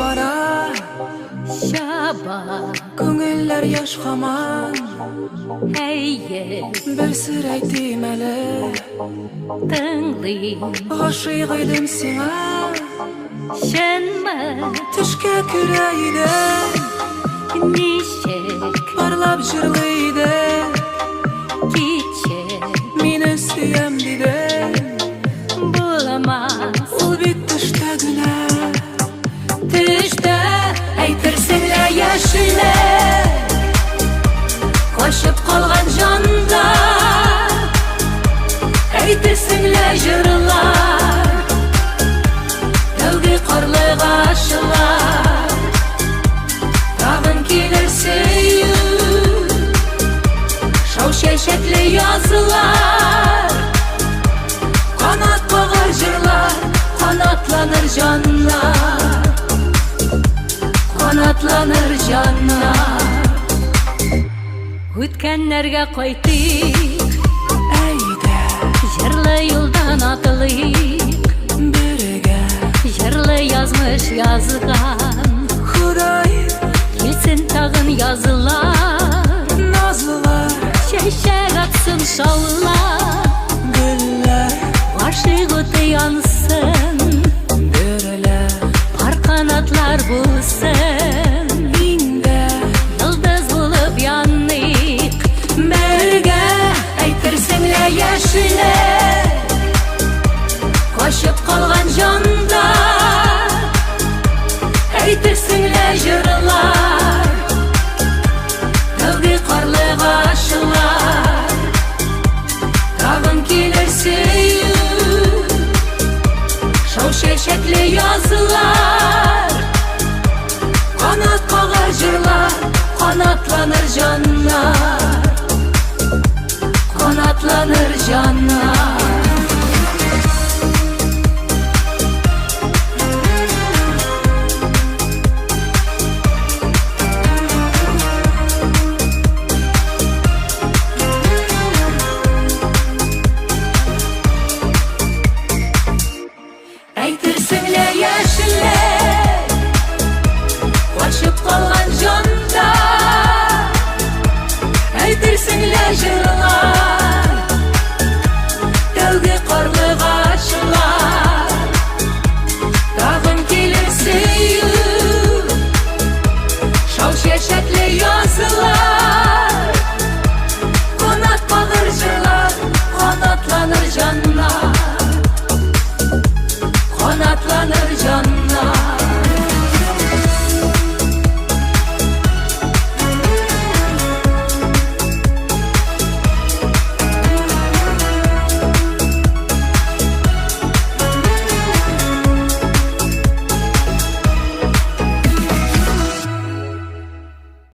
бара Шаба, көңілләр яш хаман әйе, бір сыр әйтем әлі тыңлыйм, ғашиқ идем сиңа шынмы, төшкә күрә идем ничек, барлап җырлый кичек, мине сөям диде булмас, ул бит төштә генә төштә әйтерсең лә яшелә, качып калган җандар, әйтерсең лә җырлар, тәүге карлы гашылар, тагын килер сөю, шау чәчәкле язлар, канат кагар җырлар, канатланыр җаннар, канатланыр җаннар. Үткәннәргә кайтыйк, әйдә җырлы юлдан атылыйк, бергә җырлы язмыш язган, Худай килсен тагын язылар, назлылар чәчәк атсын шаулар, гөлләр гашыйк уты янсын, бөреләр пар канатлар булсын, инде йолдыз булып яныйк, бергә әйтерсең лә яшелә, качып калган җандар, әйтерсең лә җырлар, тәүге карлы гашылар, тагын килер сөю, шау чәчәкле язлар, канат кагар җырлар, канатланыр җаннар, канатланыр җаннар. Әйтерсең лә